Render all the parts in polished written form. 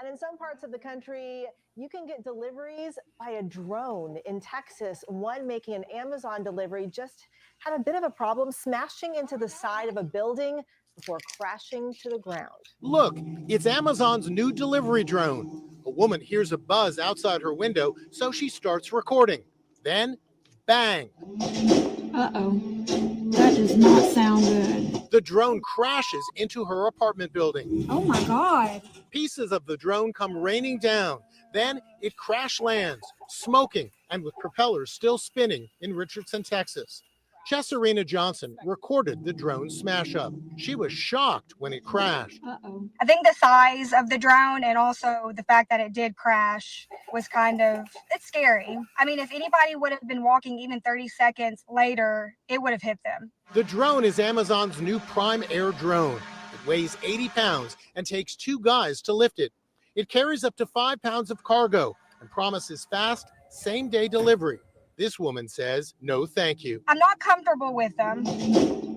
And in some parts of the country, you can get deliveries by a drone. In Texas, one making an Amazon delivery just had a bit of a problem, smashing into the side of a building before crashing to the ground. Look, it's Amazon's new delivery drone. A woman hears a buzz outside her window, so she starts recording. Then, bang! Uh-oh. That does not sound good. The drone crashes into her apartment building. Oh my God. Pieces of the drone come raining down. Then it crash lands, smoking and with propellers still spinning in Richardson, Texas. Chesserina Johnson recorded the drone smash up. She was shocked when it crashed. Uh-oh. I think the size of the drone and also the fact that it did crash was it's scary. I mean, if anybody would have been walking even 30 seconds later, it would have hit them. The drone is Amazon's new Prime Air drone. It weighs 80 pounds and takes 2 guys to lift it. It carries up to 5 pounds of cargo and promises fast, same-day delivery. This woman says, no thank you. I'm not comfortable with them.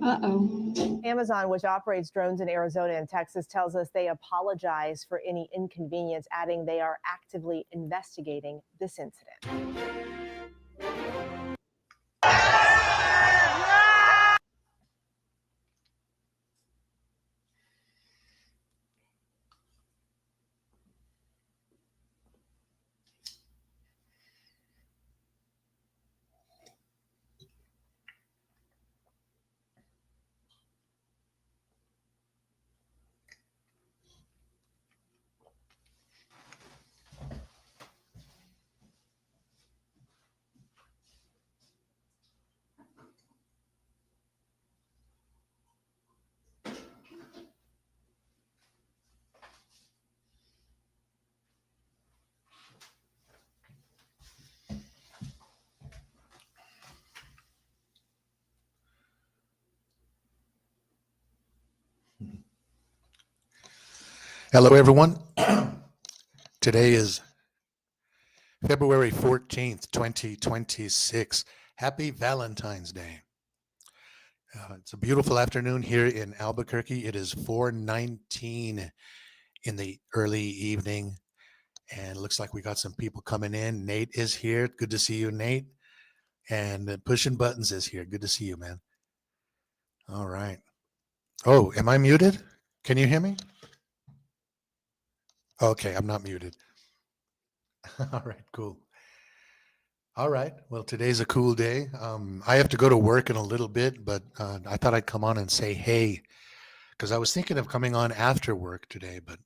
Uh-oh. Amazon, which operates drones in Arizona and Texas, tells us they apologize for any inconvenience, adding they are actively investigating this incident. Hello, everyone. Today is February 14th, 2026. Happy Valentine's Day. It's a beautiful afternoon here in Albuquerque. It is 4:19 in the early evening, and it looks like we got some people coming in. Nate is here. Good to see you, Nate. And Pushing Buttons is here. Good to see you, man. All right. Oh, am I muted? Can you hear me? Okay, I'm not muted. All right, cool. All right. Well, today's a cool day. I have to go to work in a little bit, but I thought I'd come on and say hey, because I was thinking of coming on after work today, but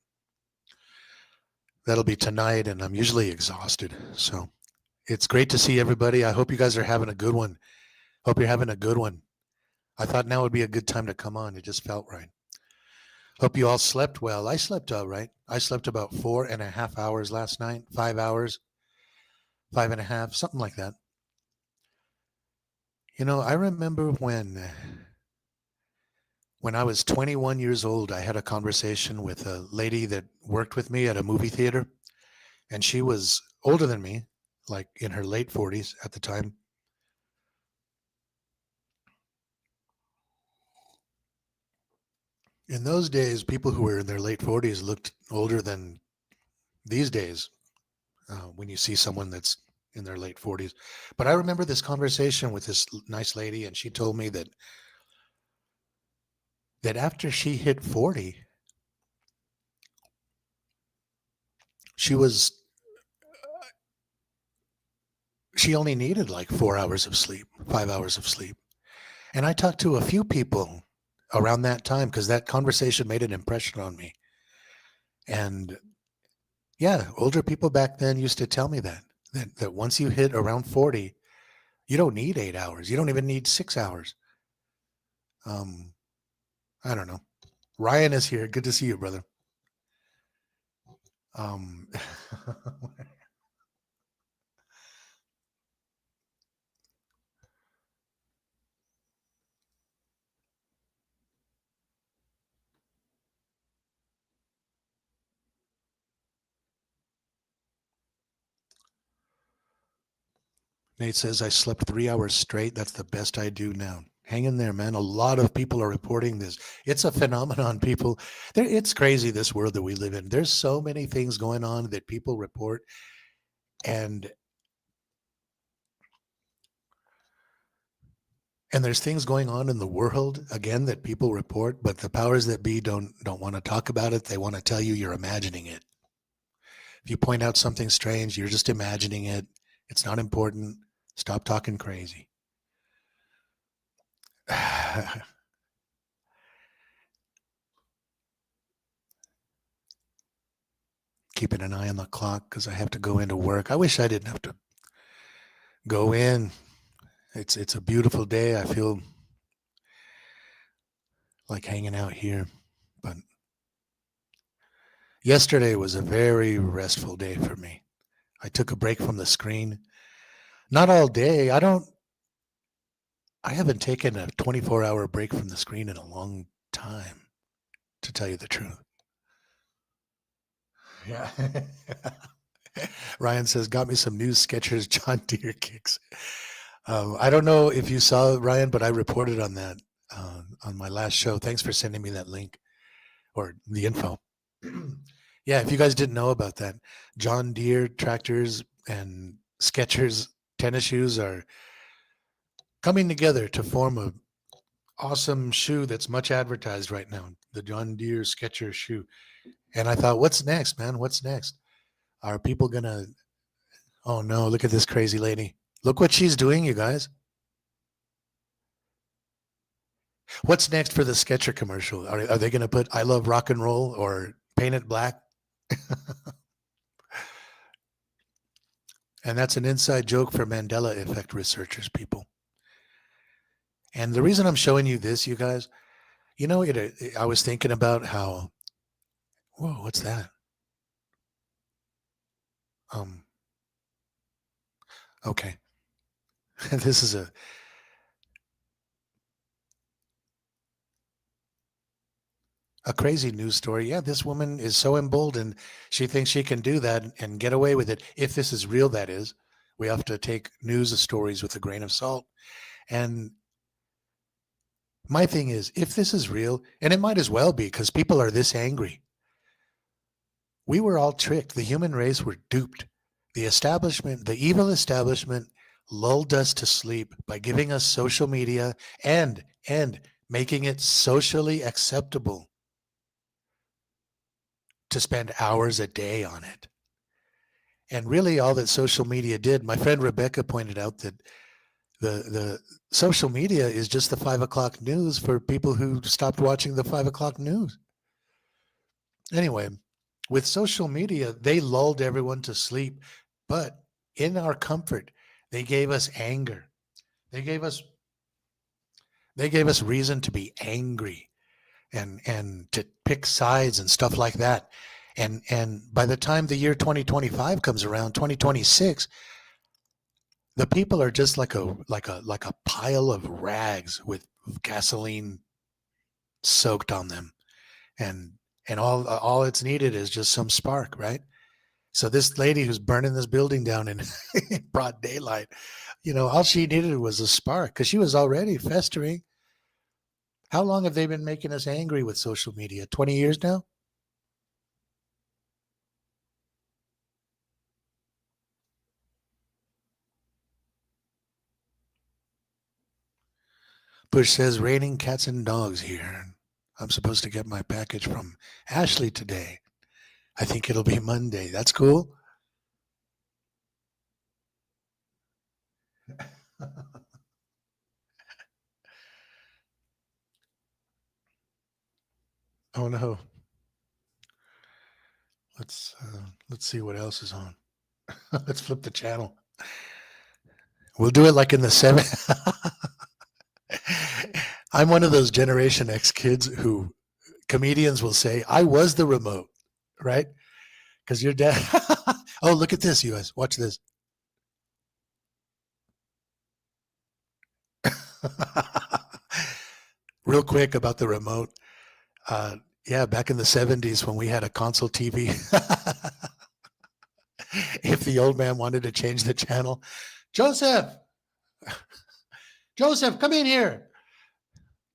that'll be tonight, and I'm usually exhausted. So it's great to see everybody. I hope you guys are having a good one. Hope you're having a good one. I thought now would be a good time to come on. It just felt right. Hope you all slept well. I slept all right. I slept about 4.5 hours last night, 5 hours, 5.5, something like that. You know, I remember when I was 21 years old, I had a conversation with a lady that worked with me at a movie theater, and she was older than me, like in her late 40s at the time. In those days, people who were in their late 40s looked older than these days when you see someone that's in their late 40s. But I remember this conversation with this nice lady, and she told me that after she hit 40, she only needed like 4 hours of sleep, 5 hours of sleep. And I talked to a few people around that time because that conversation made an impression on me. And yeah, older people back then used to tell me that once you hit around 40, you don't need 8 hours. You don't even need 6 hours. I don't know. Ryan is here. Good to see you, brother. Nate says, I slept 3 hours straight. That's the best I do now. Hang in there, man. A lot of people are reporting this. It's a phenomenon, people. It's crazy, this world that we live in. There's so many things going on that people report, and there's things going on in the world again that people report, but the powers that be don't want to talk about it. They want to tell you you're imagining it. If you point out something strange, you're just imagining it. It's not important. Stop talking crazy. Keeping an eye on the clock because I have to go into work. I wish I didn't have to go in. It's a beautiful day. I feel like hanging out here, but yesterday was a very restful day for me. I took a break from the screen. Not all day. I haven't taken a 24-hour break from the screen in a long time, to tell you the truth. Yeah. Ryan says, got me some new Skechers John Deere kicks. I don't know if you saw it, Ryan, but I reported on that on my last show. Thanks for sending me that link or the info. Yeah, if you guys didn't know about that, John Deere tractors and Skechers tennis shoes are coming together to form a awesome shoe that's much advertised right now, the John Deere Skechers shoe. And I thought, what's next, man? What's next? Are people gonna, oh no, look at this crazy lady. Look what she's doing, you guys. What's next for the Skechers commercial? Are they gonna put I love rock and roll or paint it black? And that's an inside joke for Mandela effect researchers, people. And the reason I'm showing you this, you guys, you know, I was thinking about how, whoa, what's that? Okay. This is a crazy news story. Yeah, this woman is so emboldened. She thinks she can do that and get away with it. If this is real, that is. We have to take news stories with a grain of salt. And my thing is, if this is real, and it might as well be because people are this angry. We were all tricked. The human race were duped. The establishment, the evil establishment, lulled us to sleep by giving us social media and making it socially acceptable to spend hours a day on it. And really all that social media did, my friend Rebecca pointed out that the social media is just the 5 o'clock news for people who stopped watching the 5 o'clock news. Anyway, with social media, they lulled everyone to sleep, but in our comfort, they gave us anger. They gave us reason to be angry and to pick sides and stuff like that. And by the time the year 2025 comes around, 2026, the people are just like a pile of rags with gasoline soaked on them, and all it's needed is just some spark, right? So this lady who's burning this building down in broad daylight, you know, all she needed was a spark because she was already festering. How long have they been making us angry with social media? 20 years now? Bush says, raining cats and dogs here. I'm supposed to get my package from Ashley today. I think it'll be Monday. That's cool. Oh no. Let's see what else is on. Let's flip the channel. We'll do it like in the 70s. I'm one of those Generation X kids who comedians will say, I was the remote, right? Because your dad. Oh, look at this, you guys. Watch this. Real quick about the remote. Yeah, back in the 70s when we had a console TV, if the old man wanted to change the channel, Joseph, come in here.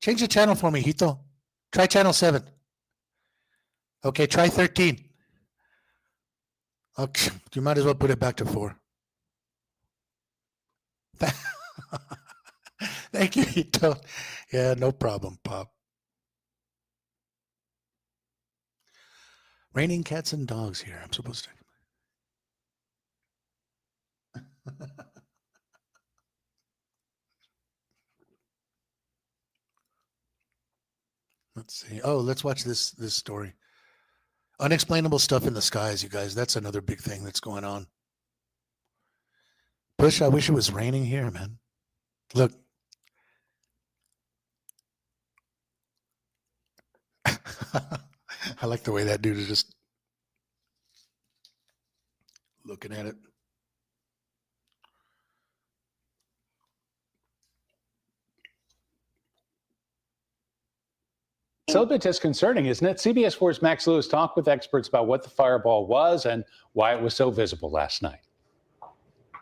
Change the channel for me, Hito. Try channel 7. Okay, try 13. Okay, you might as well put it back to 4. Thank you, Hito. Yeah, no problem, Pop. Raining cats and dogs here. I'm supposed to. Let's see. Oh, let's watch this story. Unexplainable stuff in the skies, you guys. That's another big thing that's going on. Push, I wish it was raining here, man. Look. I like the way that dude is just looking at it. It's a bit disconcerting, isn't it? CBS 4's Max Lewis talked with experts about what the fireball was and why it was so visible last night.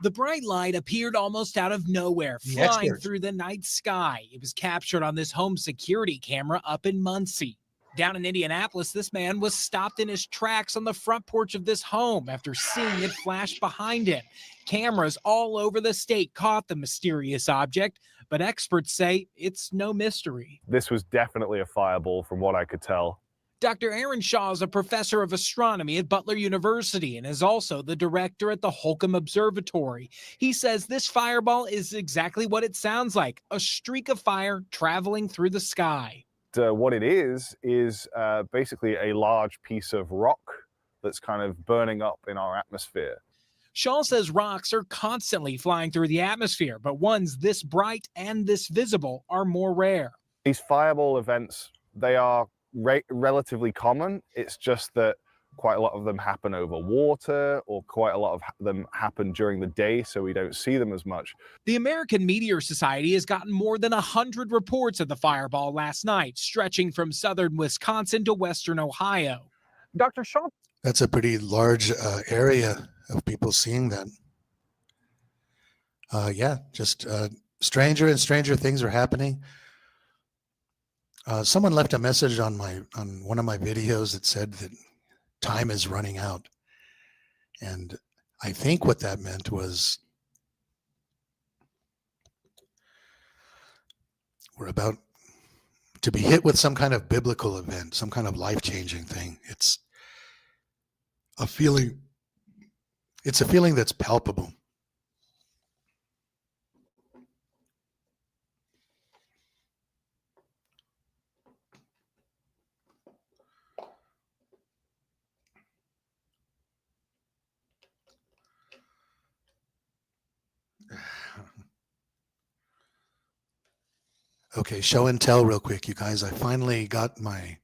The bright light appeared almost out of nowhere, flying through the night sky. It was captured on this home security camera up in Muncie. Down in Indianapolis, this man was stopped in his tracks on the front porch of this home after seeing it flash behind him. Cameras all over the state caught the mysterious object, but experts say it's no mystery. This was definitely a fireball from what I could tell. Dr. Aaron Shaw is a professor of astronomy at Butler University and is also the director at the Holcomb Observatory. He says this fireball is exactly what it sounds like, a streak of fire traveling through the sky. What it is basically a large piece of rock that's kind of burning up in our atmosphere. Shaw says rocks are constantly flying through the atmosphere, but ones this bright and this visible are more rare. These fireball events, they are relatively common. It's just that quite a lot of them happen over water, or quite a lot of them happen during the day, so we don't see them as much. The American Meteor Society has gotten more than 100 reports of the fireball last night, stretching from southern Wisconsin to western Ohio. Dr. Shaw. That's a pretty large area of people seeing that. Yeah, just stranger and stranger things are happening. Someone left a message on one of my videos that said that time is running out. And I think what that meant was we're about to be hit with some kind of biblical event, some kind of life-changing thing. It's a feeling that's palpable. Okay, show and tell real quick, you guys. I finally got my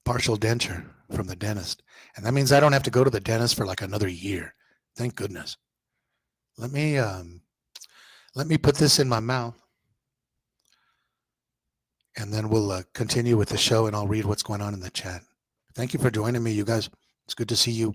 partial denture from the dentist. And that means I don't have to go to the dentist for like another year. Thank goodness. Let me put this in my mouth. And then we'll continue with the show, and I'll read what's going on in the chat. Thank you for joining me, you guys. It's good to see you.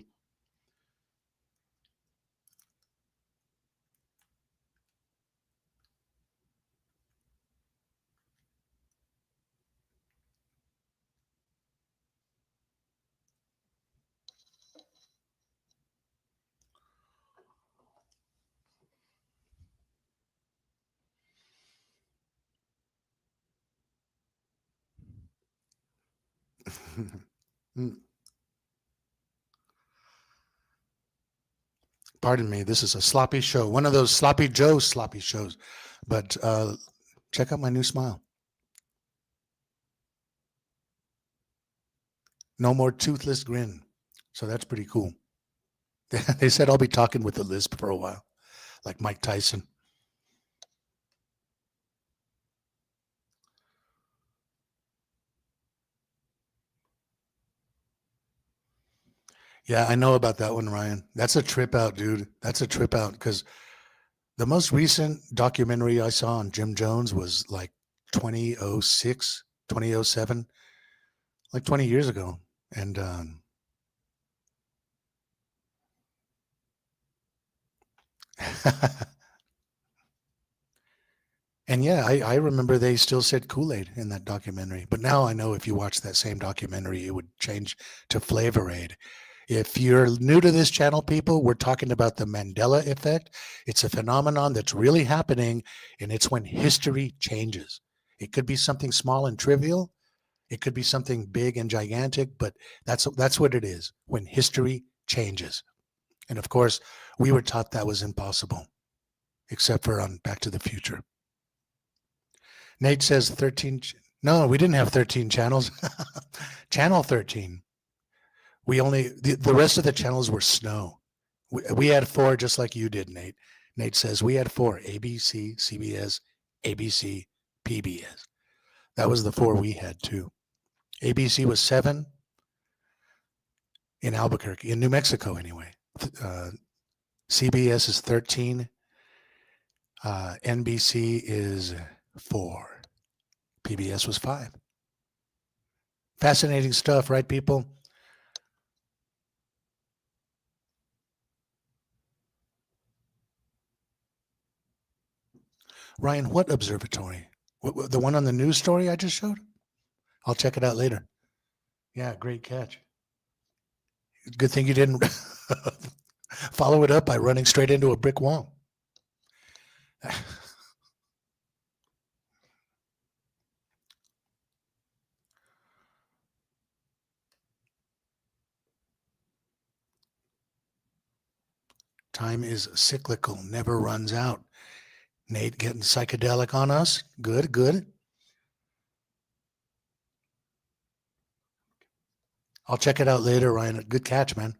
Pardon me, this is a sloppy show, one of those Sloppy Joe sloppy shows. But check out my new smile. No more toothless grin. So that's pretty cool. They said I'll be talking with a lisp for a while, like Mike Tyson. Yeah, I know about that one, Ryan. That's a trip out, dude. That's a trip out, because the most recent documentary I saw on Jim Jones was like 2006, 2007, like 20 years ago. And And yeah, I remember they still said Kool-Aid in that documentary. But now I know if you watch that same documentary, it would change to Flavor Aid. If you're new to this channel, people, we're talking about the Mandela effect. It's a phenomenon that's really happening, and it's when history changes. It could be something small and trivial. It could be something big and gigantic, but that's what it is, when history changes. And of course, we were taught that was impossible, except for on Back to the Future. Nate says 13. No, we didn't have 13 channels. Channel 13. We only, the rest of the channels were snow. We had 4 just like you did, Nate. Nate says we had 4, ABC, CBS, ABC, PBS. That was the 4 we had too. ABC was 7 in Albuquerque, in New Mexico anyway. CBS is 13. NBC is 4. PBS was 5. Fascinating stuff, right, people? Ryan, what observatory? The one on the news story I just showed? I'll check it out later. Yeah, great catch. Good thing you didn't follow it up by running straight into a brick wall. Time is cyclical, never runs out. Nate getting psychedelic on us. Good, good. I'll check it out later, Ryan. Good catch, man.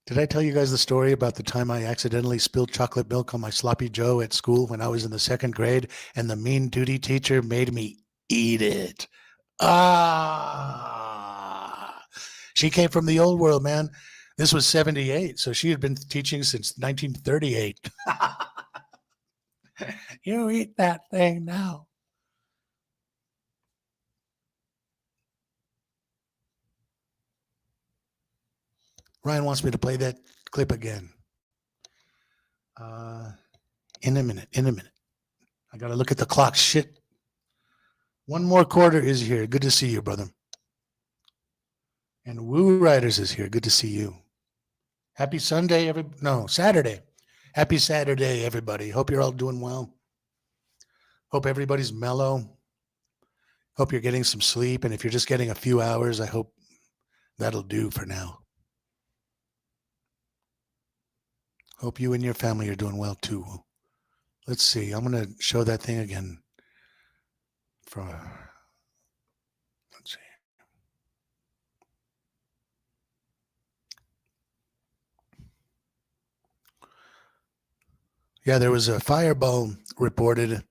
Did I tell you guys the story about the time I accidentally spilled chocolate milk on my sloppy Joe at school when I was in the 2nd grade and the mean duty teacher made me eat it? She came from the old world, man. This was 78, so she had been teaching since 1938. You eat that thing now. Ryan wants me to play that clip again. In a minute. I got to look at the clock. Shit. One more quarter is here. Good to see you, brother. And Woo Riders is here. Good to see you. Happy Sunday, Saturday. Happy Saturday, everybody. Hope you're all doing well. Hope everybody's mellow. Hope you're getting some sleep. And if you're just getting a few hours, I hope that'll do for now. Hope you and your family are doing well too. Let's see. I'm going to show that thing again. Let's see. Yeah, there was a fireball reported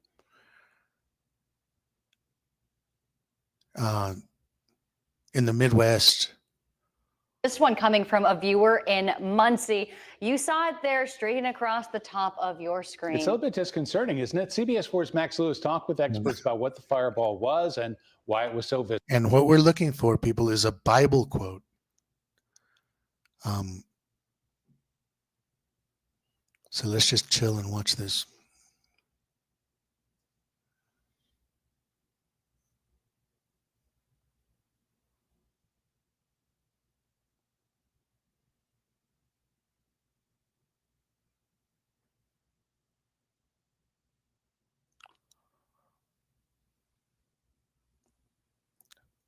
in the Midwest. This one coming from a viewer in Muncie. You saw it there straight across the top of your screen. It's a little bit disconcerting, isn't it? CBS 4's Max Lewis talked with experts about what the fireball was and why it was so visible. And what we're looking for, people, is a Bible quote. So let's just chill and watch this.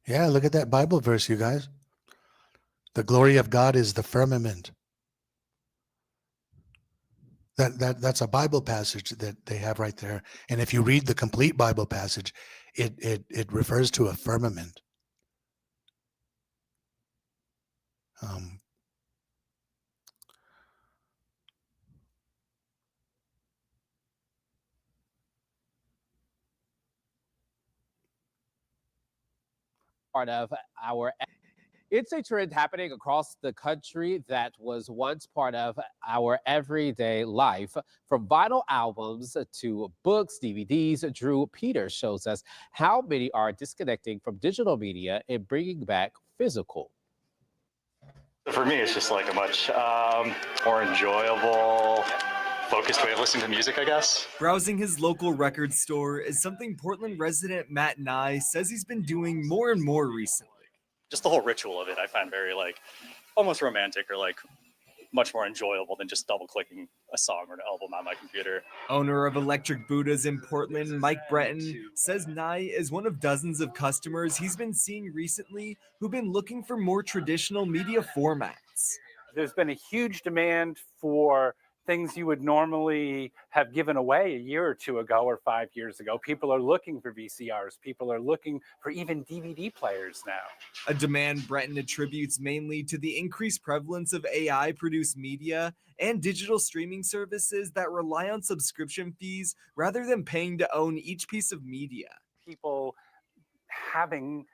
Yeah, look at that Bible verse, you guys. The glory of God is the firmament. That's a Bible passage that they have right there. And if you read the complete Bible passage, it refers to a firmament. Part of our It's a trend happening across the country that was once part of our everyday life. From vinyl albums to books, DVDs, Drew Peters shows us how many are disconnecting from digital media and bringing back physical. For me, it's just like a much more enjoyable, focused way of listening to music, I guess. Browsing his local record store is something Portland resident Matt Nye says he's been doing more and more recently. Just the whole ritual of it, I find very almost romantic or much more enjoyable than just double clicking a song or an album on my computer. Owner of Electric Buddhas in Portland, Mike Breton, says Nye is one of dozens of customers he's been seeing recently who've been looking for more traditional media formats. There's been a huge demand for things you would normally have given away a year or two ago or 5 years ago. People are looking for VCRs. People are looking for even DVD players now. A demand Breton attributes mainly to the increased prevalence of AI-produced media and digital streaming services that rely on subscription fees rather than paying to own each piece of media. People having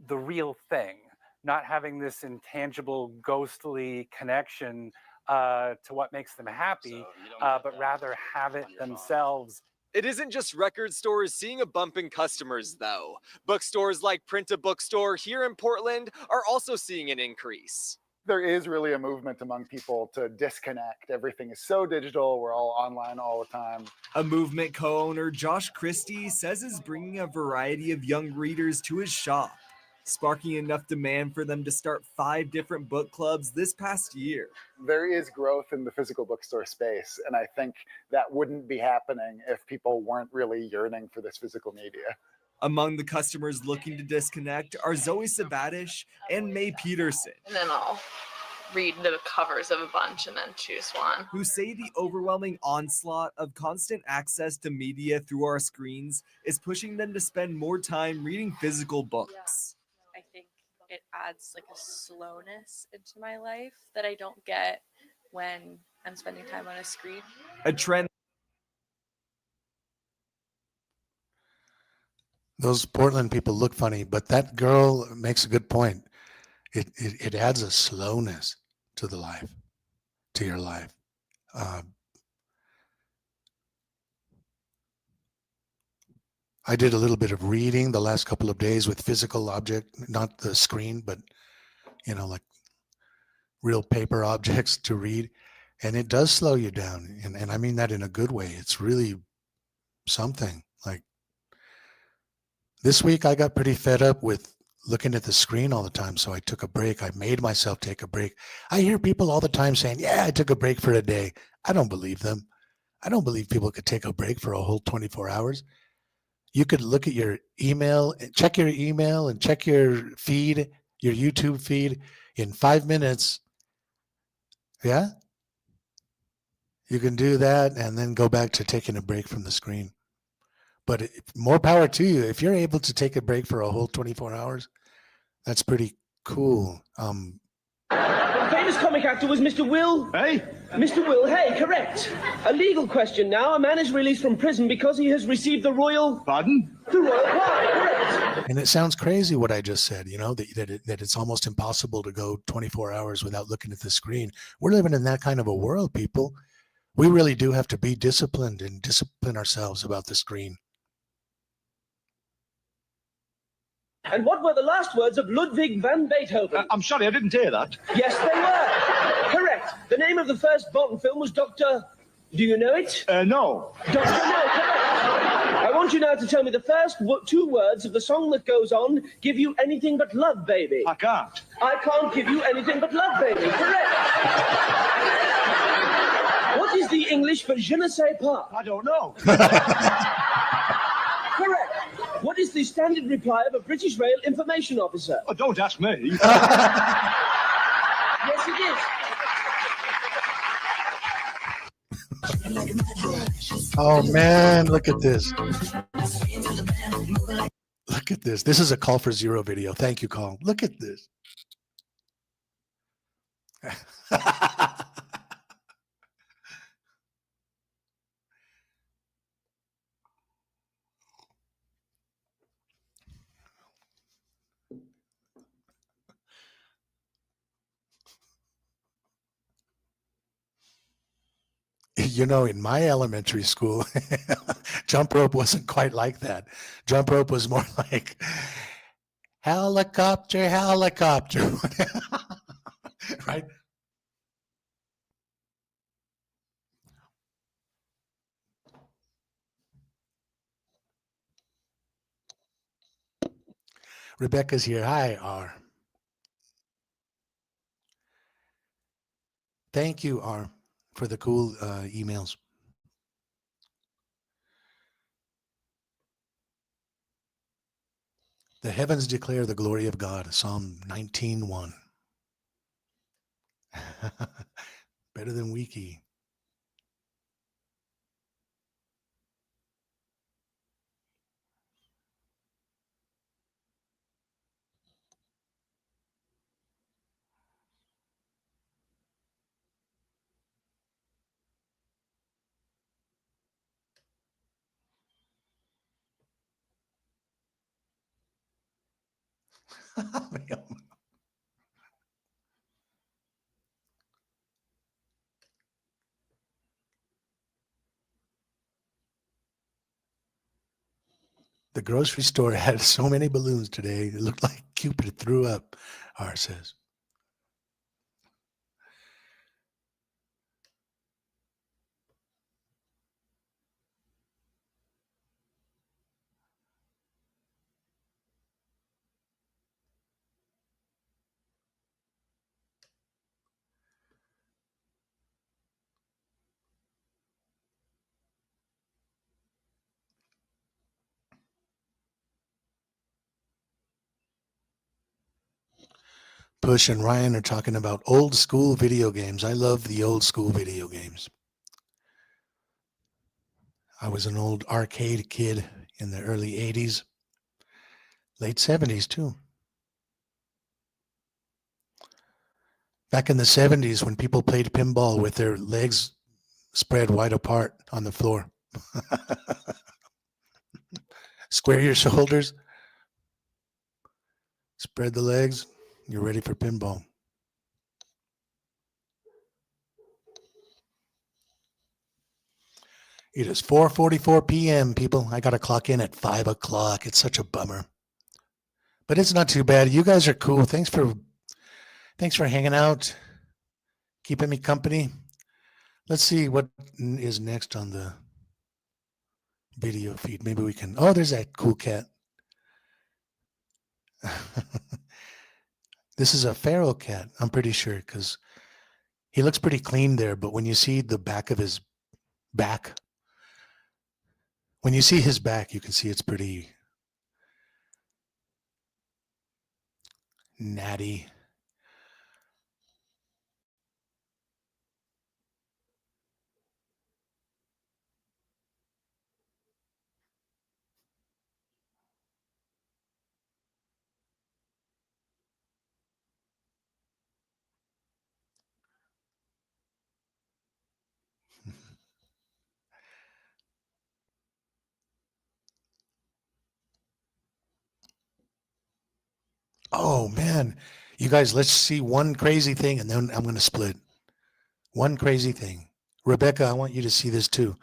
the real thing, not having this intangible, ghostly connection to what makes them happy, but rather have it themselves. It isn't just record stores seeing a bump in customers, though. Bookstores like Print a Bookstore here in Portland are also seeing an increase. There is really a movement among people to disconnect. Everything is so digital. We're all online all the time. A movement co-owner, Josh Christie, says is bringing a variety of young readers to his shop, sparking enough demand for them to start 5 different book clubs this past year. There is growth in the physical bookstore space, and I think that wouldn't be happening if people weren't really yearning for this physical media. Among the customers looking to disconnect are Zoe Sabatish and May Peterson. And then I'll read the covers of a bunch and then choose one. Who say the overwhelming onslaught of constant access to media through our screens is pushing them to spend more time reading physical books. I think it adds a slowness into my life that I don't get when I'm spending time on a screen. A trend. Those Portland people look funny, but that girl makes a good point. It adds a slowness to the life, to your life. I did a little bit of reading the last couple of days with physical object, not the screen, but like real paper objects to read. And it does slow you down. And I mean that in a good way. It's really something. Like this week, I got pretty fed up with looking at the screen all the time. So I took a break. I made myself take a break. I hear people all the time saying, yeah, I took a break for a day. I don't believe them. I don't believe people could take a break for a whole 24 hours. You could look at your email, check your email and check your feed, your YouTube feed in 5 minutes. Yeah. You can do that and then go back to taking a break from the screen. But more power to you. If you're able to take a break for a whole 24 hours, that's pretty cool. Famous comic actor was Mr. Will. Hey? Mr. Will Hay, correct. A legal question now. A man is released from prison because he has received the royal... Pardon? The royal pardon, correct. And it sounds crazy what I just said, that it's almost impossible to go 24 hours without looking at the screen. We're living in that kind of a world, people. We really do have to be disciplined and discipline ourselves about the screen. And what were the last words of Ludwig van Beethoven? I'm sorry, I didn't hear that. Yes, they were. Correct. The name of the first Bond film was Dr. Do you know it? No. Dr. No, correct. I want you now to tell me the first 2 words of the song that goes on, Give You Anything But Love, Baby. I can't. I can't give you anything but love, baby. Correct. What is the English for je ne sais pas? I don't know. Correct. What is the standard reply of a British Rail information officer? Oh, don't ask me. Yes, it is. Oh, man, look at this. Look at this. This is a Call for Zero video. Thank you, Call. Look at this. You know, in my elementary school, jump rope wasn't quite like that. Jump rope was more like helicopter, helicopter. Right? Rebecca's here. Hi, R. Thank you, R, for the cool emails. The heavens declare the glory of God, Psalm 19:1. Better than Wiki. The grocery store had so many balloons today, it looked like Cupid threw up, R says. Push and Ryan are talking about old school video games. I love the old school video games. I was an old arcade kid in the early 80s, late 70s too. Back in the 70s when people played pinball with their legs spread wide apart on the floor. Square your shoulders, spread the legs, you're ready for pinball. It is 4:44 p.m., people. I got to clock in at 5 o'clock. It's such a bummer. But it's not too bad. You guys are cool. Thanks for hanging out, keeping me company. Let's see what is next on the video feed. Maybe we can. Oh, there's that cool cat. This is a feral cat, I'm pretty sure, because he looks pretty clean there. But when you see the back of his back, when you see his back, you can see it's pretty natty. Oh man, you guys, let's see one crazy thing and then I'm going to split. One crazy thing. Rebecca, I want you to see this too.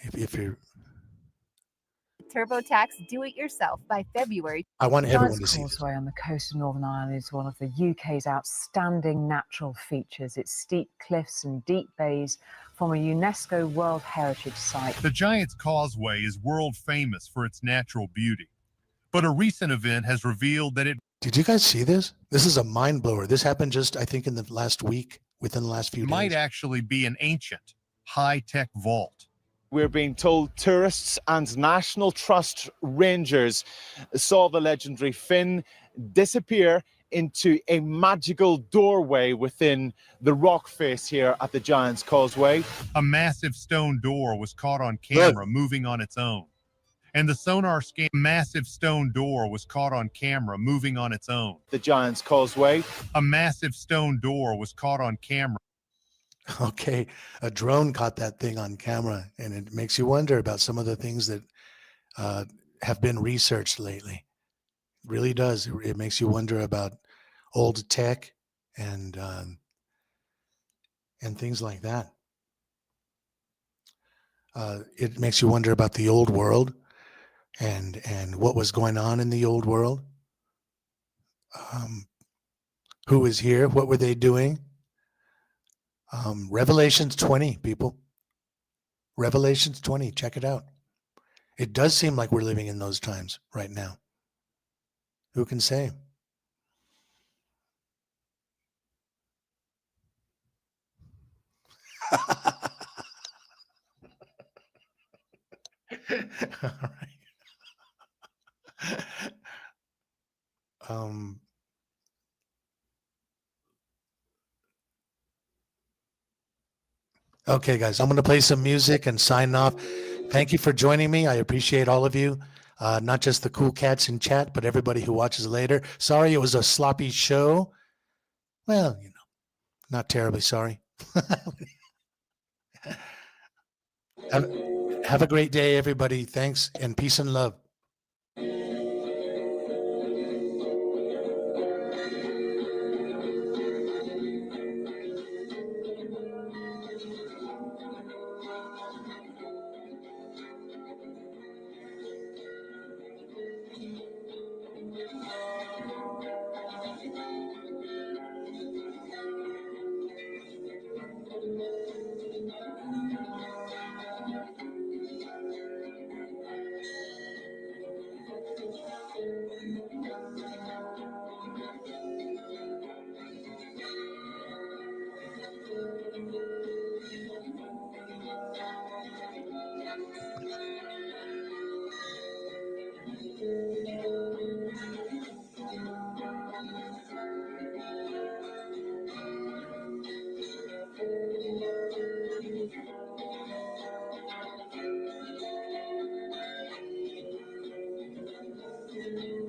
If you're, TurboTax do-it-yourself by February. I want everyone to see this. Causeway on the coast of Northern Ireland is one of the UK's outstanding natural features. Its steep cliffs and deep bays form a UNESCO World Heritage Site. The Giant's Causeway is world famous for its natural beauty, but a recent event has revealed that it Did you guys see this? This is a mind blower. This happened just, I think, in the last week, within the last few days. might actually be an ancient, high-tech vault. We're being told tourists and National Trust rangers saw the legendary Finn disappear into a magical doorway within the rock face here at the Giant's Causeway. A massive stone door was caught on camera moving on its own. And the sonar scan massive stone door was caught on camera moving on its own. The Giant's Causeway. A massive stone door was caught on camera. Okay, a drone caught that thing on camera, and it makes you wonder about some of the things that have been researched lately. It really does. It makes you wonder about old tech and things like that. It makes you wonder about the old world and what was going on in the old world. Who was here? What were they doing? Revelations 20, people. Revelations 20, check it out. It does seem like we're living in those times right now. Who can say? All right. Okay, guys, I'm going to play some music and sign off. Thank you for joining me. I appreciate all of you, not just the cool cats in chat, but everybody who watches later. Sorry it was a sloppy show. Well, you know, not terribly sorry. Have a great day, everybody. Thanks and peace and love.